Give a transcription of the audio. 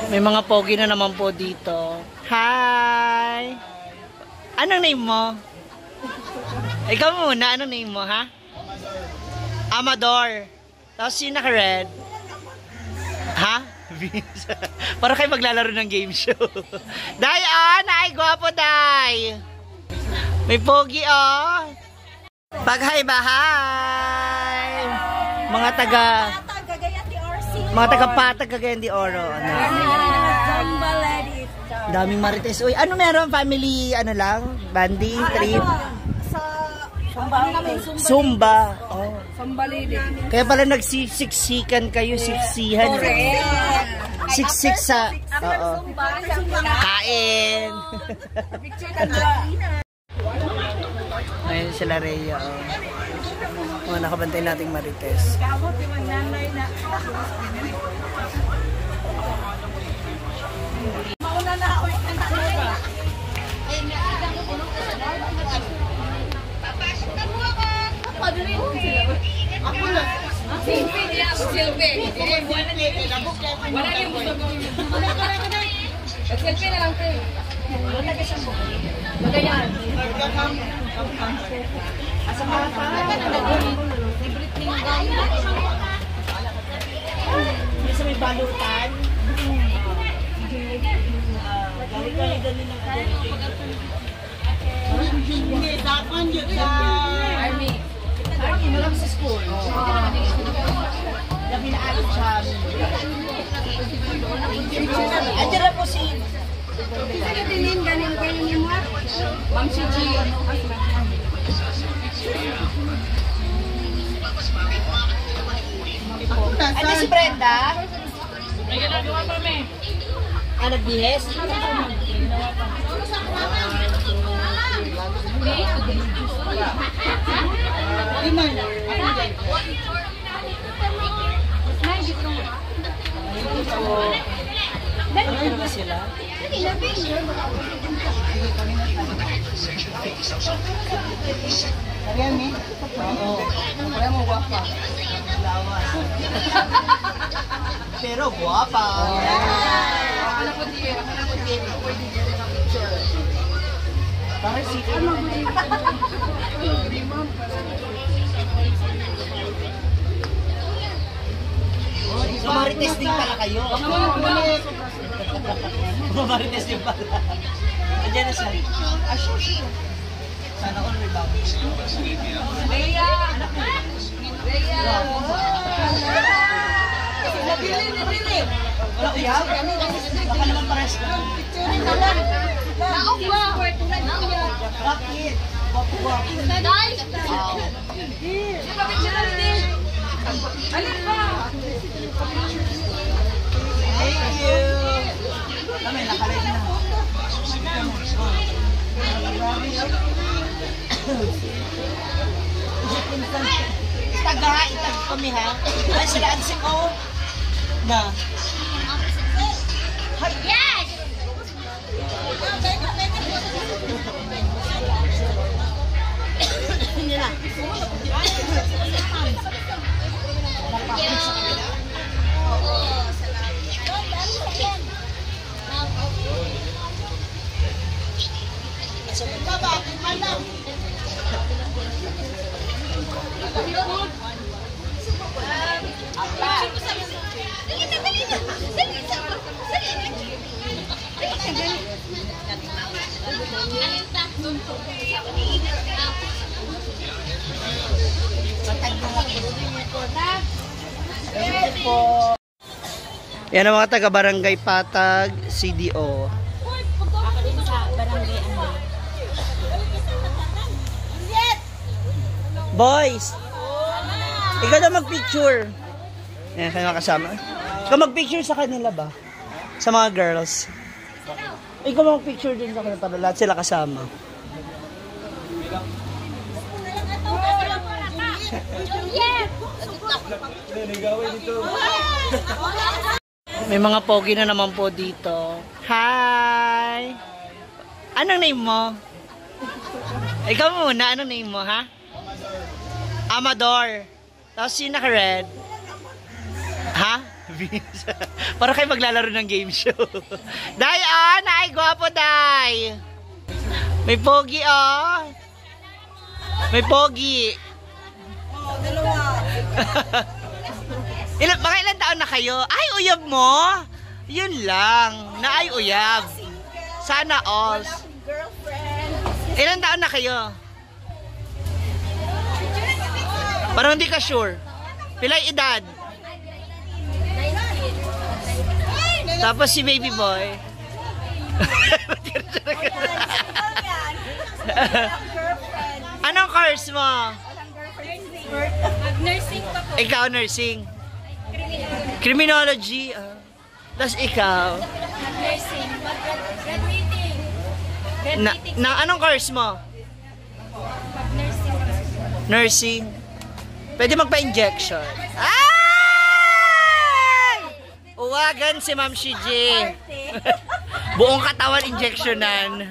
May mga pogi na naman po dito. Hi! Anong name mo? Ikaw muna, anong name mo, ha? Amador. Tapos yung naka-red? Ha? Para kayo maglalaro ng game show. Day, oh! Naay, gwapo, Day! May pogi, oh! Pag-hi ba, hi! Mga taga-patag Cagayan de Oro. Ano? Daming marites. Uy, ano meron? Family, ano lang? Banding, trip? Zumba. Oh. Kaya pala nagsisiksikan kayo, siksihan. Siksik sa... Oo. Kain. Ayun sila Rhea. Oh, nakabantay nating marites. Mauna na ako. Ako na. Silvi. Wala yung gusto ko. Selfie na lang kayo. Wala ka siya mo. Magayan. Asa mga pa? Hindi sa may balutan. Gali-gali ng hindi, dapan yun sa Army. Army, malang sa school. Labi na alam siya. Andiyan na po si... Sige din, ganin kayo niyo mo. Ma'am si G. Ano si Brenda? May ginagawa pa, me. Ah, nagbihes? Ano ba sila? Kariyan mi? Oo. Kaya mo guwapa. Pero guwapa. Ako na po diyo. Bakit si ano? So, marites din pala kayo. Marites din pala. Andiyan na siya. Sana all rebound. Rhea! Rhea! Nabili! Wala uyak? Baka naman pares na. Naok ba? Bakit? Wapo-wapo. Day! Alin ba? Thank you! Kami, nakalig na. Itag kami ha. Ay sila ansik o. Na. Yes! Hindi na. Yan ang mga taga-barangay Patag, CDO. Boys! Ikaw na mag-picture. Yan, kayo makasama. Ikaw mag-picture sa kanila ba? Sa mga girls. Ikaw mag-picture din sa kanila para lahat sila kasama. May mga pogi na naman po dito. Hi! Anong name mo? Ikaw muna, anong name mo, ha? Amador. Tapos yung naka-red? Ha? province. Para kayo maglalaro ng game show. Day, oh! Naay, gwapo, Day! May pogi, oh! May pogi. Oh, dalawa. Mga ilang taon na kayo? Ay, uyab mo? Yun lang. Naay uyab. Sana all. Girlfriend. Ilang taon na kayo? Parang hindi ka sure. Pilay edad? Tapos si baby boy. Anong course mo? Nursing pa po. Ikaw nursing. Criminology. Tapos ikaw. Nursing. Graduating. Anong course mo? Nursing. Nursing. Pwede magpa-injection. Ay! Uwagan si Ma'am Shiji. Buong katawan injectionan.